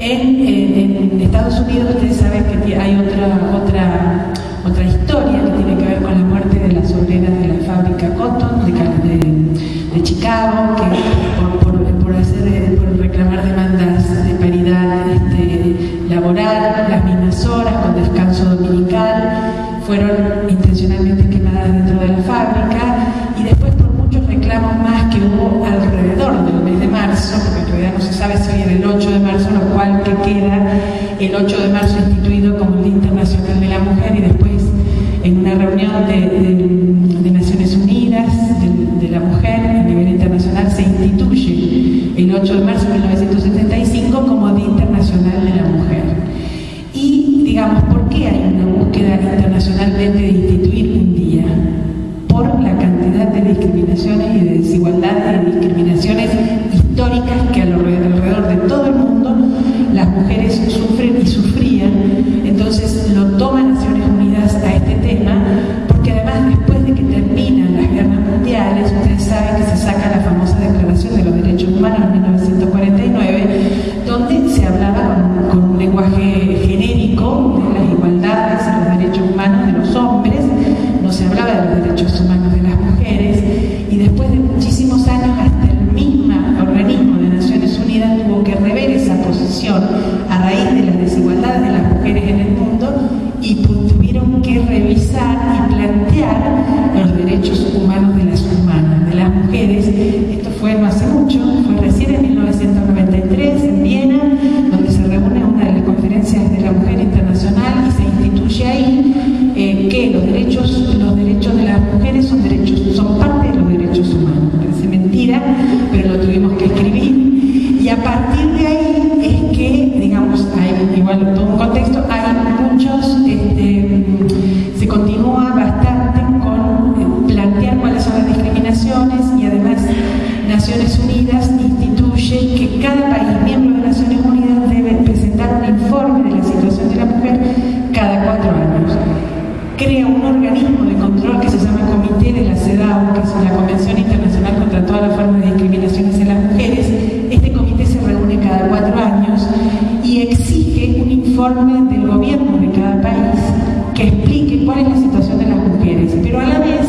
En Estados Unidos ustedes saben que hay otra historia que tiene que ver con la muerte de las obreras de la fábrica Cotton de Chicago, que por reclamar demandas de paridad laboral, las mismas horas, con descanso dominical, fueron intencionalmente quemadas dentro de la fábrica, y después por muchos reclamos más que hubo alrededor del mes de marzo, porque en realidad no se sabe si hoy era el 8 de marzo, lo cual que queda el 8 de marzo instituido como el Día Internacional de la Mujer, y después en una reunión de Naciones Unidas de la Mujer a nivel internacional se instituye el 8 de marzo de 1975 como Día Internacional de la Mujer. Y digamos, ¿por qué hay una búsqueda internacionalmente de instituir un día? Por la cantidad de discriminaciones y de desigualdades y discriminaciones históricas que alrededor de todo el mundo las mujeres sufren y sufrían. Entonces lo toma Naciones Unidas a este tema, porque además después de que terminan las guerras mundiales, ustedes saben que se saca la famosa Declaración de los Derechos Humanos en 1949, donde se hablaba con un lenguaje genérico de las igualdades y los derechos humanos de los hombres, no se hablaba de los derechos humanos de las mujeres, y después de muchísimos años hasta el mismo organismo de Naciones Unidas tuvo que rever esa posición a raíz de las desigualdades de las mujeres en el mundo, y tuvieron que revisar y plantear los derechos humanos de las mujeres. Esto fue no hace mucho, fue recién en 1993 en Viena, donde se reúne una de las conferencias de la mujer internacional y se instituye ahí que los derechos de las mujeres son parte de los derechos humanos. Parece mentira, pero lo tuvimos que escribir, y a partir de ahí es que, digamos, hay igual todo un contexto, hay muchos, se continúa bastante con plantear cuáles son las discriminaciones, y además Naciones Unidas instituye que cada país miembro de Naciones Unidas debe presentar un informe de la situación de la mujer cada 4 años. Crea un organismo de control que se llama Comité de la CEDAW, que es la Convención Internacional contra todas las formas de discriminaciones en las mujeres. Este comité se reúne cada 4 años y exige un informe del gobierno de cada país que explique cuál es la situación de las mujeres, pero a la vez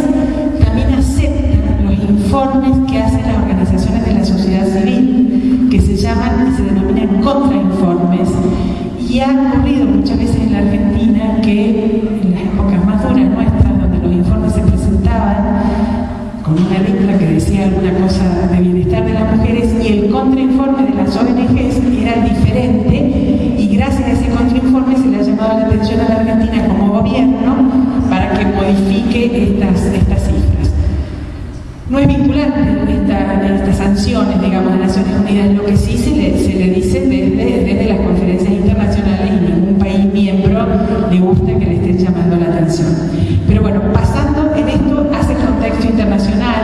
también acepta los informes que hacen las organizaciones de la sociedad civil, que se llaman y se denominan contrainformes. Y ha ocurrido muchas veces en la Argentina que en las épocas más duras nuestras, donde los informes se presentaban con una letra que decía alguna cosa de bienestar de las mujeres, y el contrainforme de las ONGs era diferente, y gracias a ese contrainforme se le ha llamado la atención a la Argentina como gobierno para que modifique estas cifras. No es vinculante estas sanciones, digamos, de Naciones Unidas. Lo que sí se le dice desde las conferencias internacionales, y ningún país miembro le gusta que le estén llamando la atención. Pero bueno, pasando en esto hacia el contexto internacional,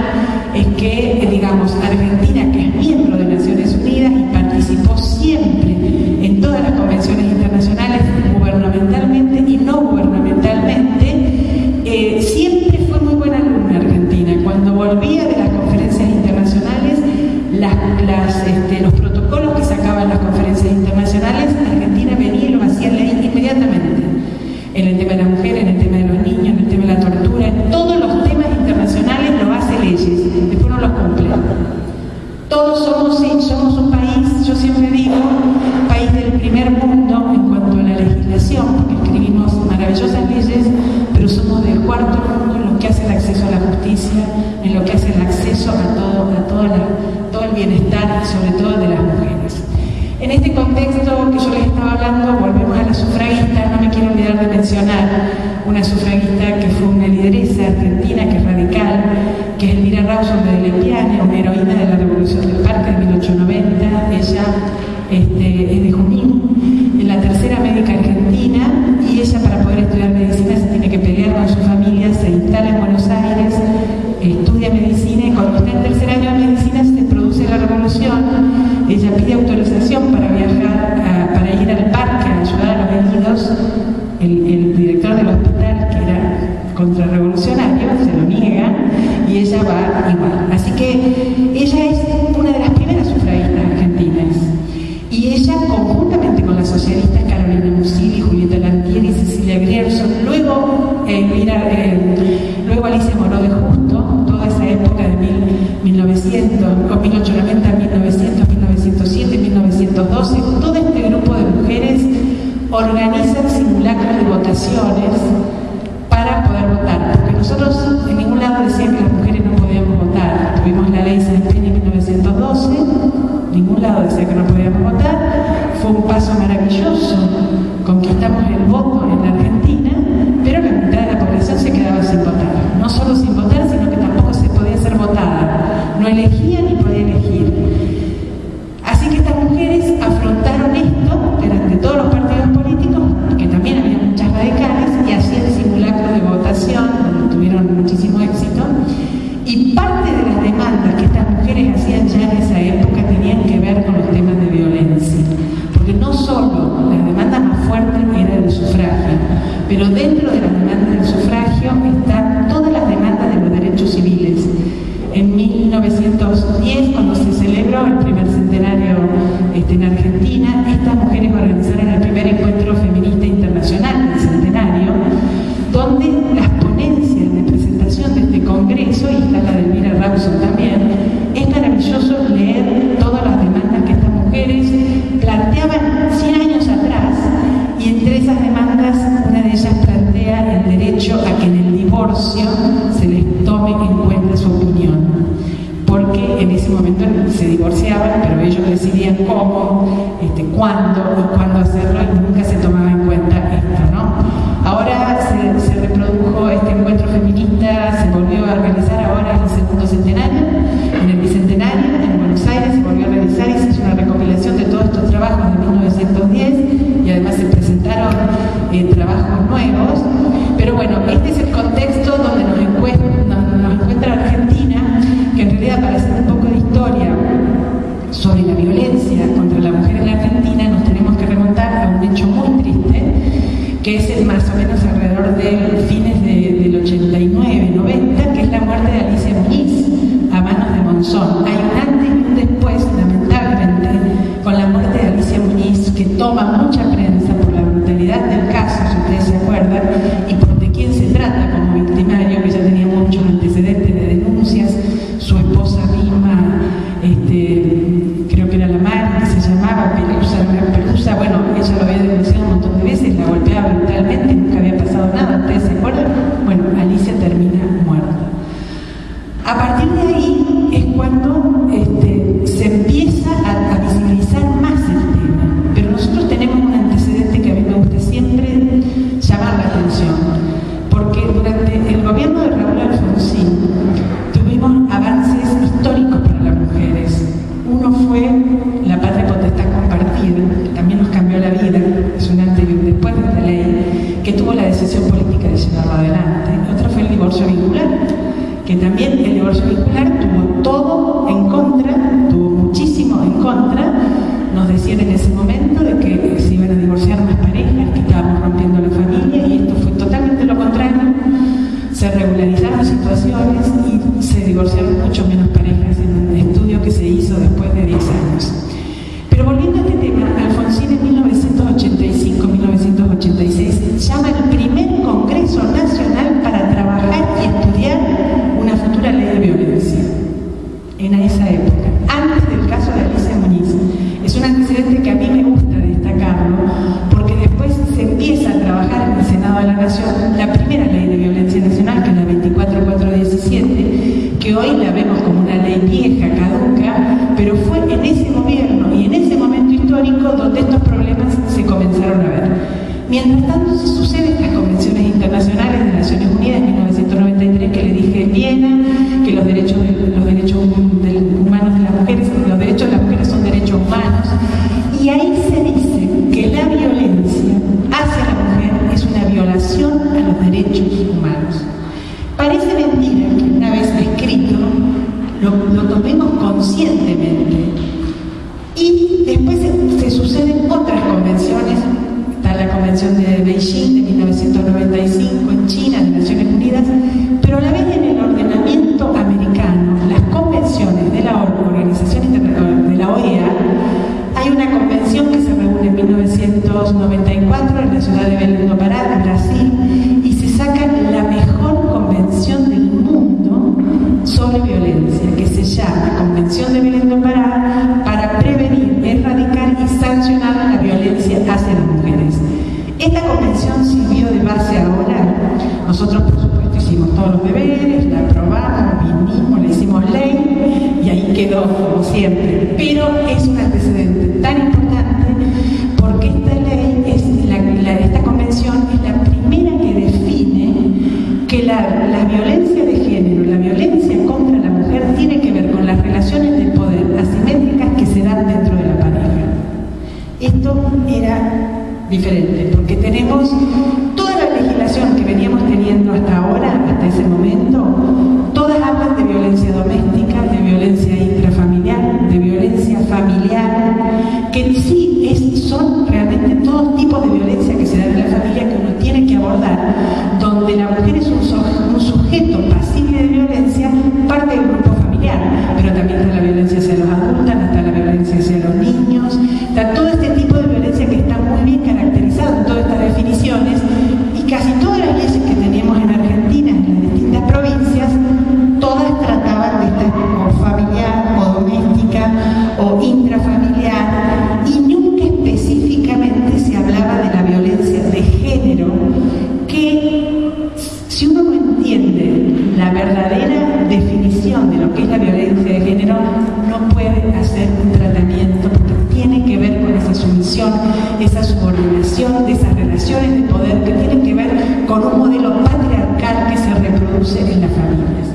es que, digamos, Argentina, que es miembro de Naciones Unidas y participó siempre en todas las convenciones internacionales, gubernamentalmente y no gubernamentalmente, siempre fue muy buena alumna Argentina. Cuando volvía de las conferencias internacionales, los protocolos que sacaban las conferencias internacionales, Argentina venía y lo hacía ley inmediatamente. En el tema de la mujer, en el tema de los niños, en el tema de la tortura, en todos los temas internacionales lo hace leyes, después no los cumple. Todos somos un país, yo siempre digo, país del primer mundo en cuanto a la legislación, porque escribimos maravillosas leyes, pero somos del cuarto mundo en lo que hace el acceso a la justicia, en lo que hace el acceso a todo el bienestar, sobre todo de las mujeres. En este contexto que yo les estaba hablando, volvemos a la sufragista. No me quiero olvidar de mencionar una sufragista que fue una lideresa argentina, que es radical, que es Elvira Rawson de Lepiane, una heroína de la Revolución del Parque de 1890. Ella es de Junín, es la tercera médica argentina, y ella, para poder estudiar medicina, se tiene que pelear con su familia, se instala en Buenos Aires, estudia medicina, y cuando está en tercer año de medicina se produce la revolución. Ella pide autorización para viajar, para ir al parque a ayudar a los heridos. El director del hospital, que era contrarrevolucionario, se lo niega, y ella va igual. Así que ella es una de las primeras sufragistas argentinas, y ella, conjuntamente las socialistas Carolina Musili, Julieta Lantieri, Cecilia Grierson, luego Alicia Moró de Justo, toda esa época de 1890, 1900, 1907, 1912, todo este grupo de mujeres organizan simulacros de votaciones para poder votar, porque nosotros en ningún lado decían que las mujeres no podíamos votar. Tuvimos la ley Sáenz Peña en 1912, ningún lado decía que no podíamos votar. Fue un paso maravilloso, conquistamos el voto en la Argentina, pero la mitad de la población se quedaba sin votar. No solo sin votar, sino que tampoco se podía ser votada, no elegía ni podía elegir. Así que estas mujeres afrontaron esto delante de todos los partidos políticos, que también había muchas radicales, y hacían simulacros de votación, donde tuvieron muchísimo éxito. Y parte de las demandas que estas mujeres hacían ya en esa época tenían que ver con los temas de violencia. Porque no solo las demandas más fuertes eran del sufragio, pero dentro de las demandas del sufragio están todas las demandas de los derechos civiles. En 1910, cuando se celebró el primer centenario en Argentina, estas mujeres organizaron el primer encuentro feminista internacional del centenario, donde las ponencias de presentación de este congreso, y está la de Elvira Rawson también, es maravilloso leer todas las demandas que estas mujeres planteaban 100 años atrás, y entre esas demandas una de ellas plantea el derecho a que en el divorcio se les tome en cuenta su opinión, porque en ese momento se divorciaban, pero ellos decidían cómo, cuándo y cuándo hacerlo, y nunca se tomaba en cuenta esto, ¿no? Ahora se reprodujo este encuentro feminista, se volvió a realizar ahora en el segundo centenario, en el bicentenario, en Buenos Aires se volvió a realizar y se hizo una recopilación de todos estos trabajos de 1910, y además se presentaron trabajos nuevos. Pero bueno, este es el contexto donde nos encuentra Argentina, que en realidad, para hacer un poco de historia sobre la violencia contra la mujer en la Argentina, nos tenemos que remontar a un hecho muy triste, que es más o menos alrededor de fines del 89, 90, que es la muerte de Alicia Muñiz a manos de Monzón. Hay un antes y un después, lamentablemente, con la muerte de Alicia Muñiz, que toma mucha prensa por la brutalidad del caso, si ustedes se acuerdan, y por de quién se trata como victimario, que ya tenía muchos antecedentes de denuncias. Su esposa misma, creo que era la madre, que se llamaba Pelusa, bueno, ella lo había denunciado un montón de veces, la golpeaba brutalmente, nunca había pasado nada, ¿ustedes se acuerdan? Bueno, Alicia termina muerta. A partir de ahí es cuando se empieza a visibilizar más el tema, pero nosotros tenemos un antecedente que a mí me gusta siempre llamar la atención, porque durante el gobierno de Raúl Alfonsín tuvimos avances históricos para las mujeres. Uno fue la patria potestad compartida, que también nos cambió la vida, es un antes y un después de esta ley, que tuvo la decisión política de llevarlo adelante. Otro fue el divorcio vincular, que también el divorcio vincular tuvo todo en contra, tuvo muchísimo en contra. Nos decían en ese momento de que se iban a divorciar más parejas, que estábamos rompiendo la familia, y esto fue totalmente lo contrario. Se regularizaron situaciones y se divorciaron mucho menos parejas en un estudio que se hizo después de 10 años. Pero volviendo a este tema, Alfonsín en 1985-1986 llama el primer Congreso Nacional para trabajar y estudiar una futura ley de violencia. En esa época, antes del caso de Alicia Muñiz. Es un antecedente que a mí me gusta destacarlo, porque después se empieza a trabajar en el Senado de la Nación la primera ley de violencia nacional, que es la 24417, que hoy la vemos como una ley vieja, caduca, pero fue en ese gobierno y en ese momento histórico donde estos problemas se comenzaron a ver. Mientras tanto se suceden estas convenciones internacionales de Naciones Unidas en 1993, que le dije en Viena, que los derechos humanos de las mujeres, los derechos de las mujeres son derechos humanos, y ahí se dice que la violencia hacia la mujer es una violación a los derechos humanos. Parece mentira que una vez escrito lo tomemos conscientemente, y después se suceden otras convenciones. Está la Convención de Beijing de 1995 en China, de Naciones Unidas, pero a la vez en el ordenamiento americano, las convenciones de la Organización Internacional de la OEA, hay una convención que se reúne en 1900 1994 en la ciudad de Belém do Pará, en Brasil, y se saca la mejor convención del mundo sobre violencia, que se llama Convención de Belém do Pará, para prevenir, erradicar y sancionar la violencia hacia las mujeres. Esta convención sirvió de base ahora. Nosotros, por supuesto, hicimos todos los deberes, la aprobamos, vinimos, le hicimos ley y ahí quedó, como siempre. Pero es un antecedente tan importante porque esta ley, esta convención es la primera que define que la violencia de género, la violencia contra la mujer, tiene que ver con las relaciones de poder asimétricas que se dan dentro de la pareja. Esto era diferente, porque tenemos toda la legislación que veníamos teniendo hasta ahora, hasta ese momento, todas hablan de violencia doméstica, de violencia intrafamiliar, de violencia familiar, que sí son realmente todos tipos de violencia que se dan en la familia que uno tiene que abordar, donde la mujer es un sujeto pasible de violencia, parte del grupo familiar, pero también está la violencia hacia los adultos, está la violencia hacia los niños, está todo este tipo de violencia que está muy bien caracterizado en todas estas definiciones, y casi todas las leyes que teníamos en Argentina, en las distintas provincias, todas trataban de esta o familiar, o doméstica, o intrafamiliar, y nunca específicamente se hablaba de la violencia de género, que si uno no entiende la verdadera definición de lo que es la violencia de género, no puede hacer un tratamiento, porque tiene que ver con esa sumisión, esa subordinación de esas relaciones de poder que tienen que ver con un modelo patriarcal que se reproduce en las familias.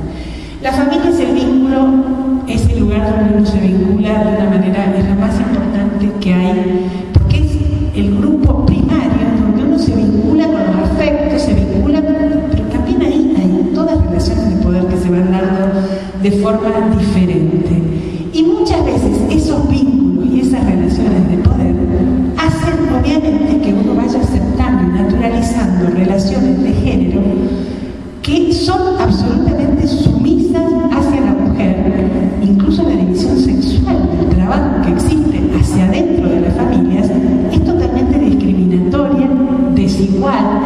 La familia es el vínculo, es el lugar donde uno se vincula de una manera, es la más importante que hay, porque es el grupo primario donde uno se vincula con los afectos, se vincula, pero también ahí hay todas relaciones de poder que se van dando de forma diferente. Y muchas veces esos vínculos y esas relaciones de poder hacen obviamente que uno vaya aceptando y naturalizando relaciones de género que son absolutamente sumisas hacia la mujer, incluso la división sexual del trabajo que existe hacia adentro de las familias es totalmente discriminatoria, desigual,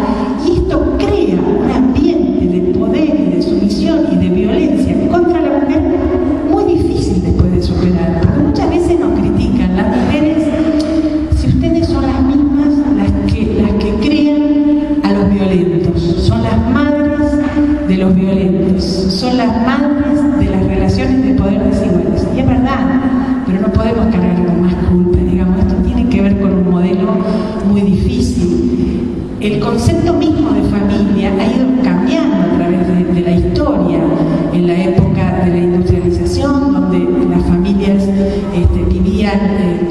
y esto crea un ambiente de poder y de sumisión y de violencia contra la mujer muy difícil después de superar, porque muchas veces nos critican las mujeres, si ustedes son las mismas las que crean a los violentos, son las madres de los violentos, son las madres de las relaciones de poder desiguales, y es verdad, pero no podemos cargar con más culpa, digamos, esto tiene que ver con un modelo muy difícil. El concepto mismo de familia ha ido cambiando a través de la historia, en la época de la industrialización, donde las familias vivían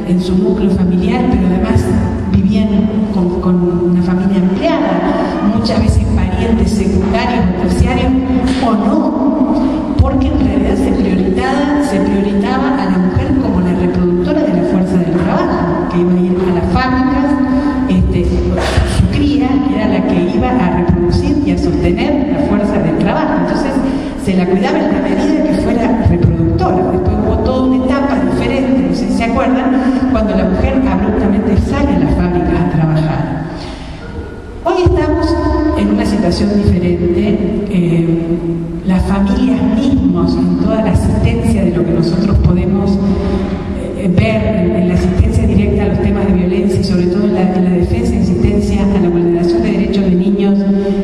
en su núcleo familiar, pero además vivían con una familia ampliada, muchas veces parientes secundarios o terciarios, o no, porque en realidad se prioritaba a la mujer como la reproductora de la fuerza del trabajo, que iba a ir a las fábricas, su cría era la que iba a reproducir y a sostener la fuerza del trabajo, entonces se la cuidaba en la medida que fuera reproductora. Después hubo toda una etapa diferente, no sé si se acuerdan, cuando la mujer abruptamente sale a las fábricas a trabajar. Hoy estamos en una situación diferente, las familias mismas, en toda la asistencia de lo que nosotros podemos ver en la asistencia directa a los temas de violencia y sobre todo en la defensa y asistencia a la vulneración de derechos de niños,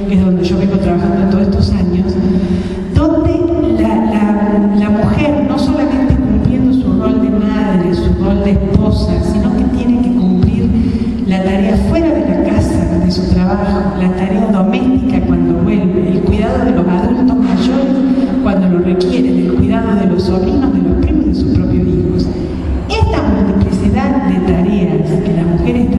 que es donde yo vengo trabajando todos estos años, donde la mujer no solamente cumpliendo su rol de madre, su rol de esposa, sino que tiene que cumplir la tarea fuera de la casa, de su trabajo, la tarea doméstica cuando vuelve, el cuidado de los adultos mayores cuando lo requieren,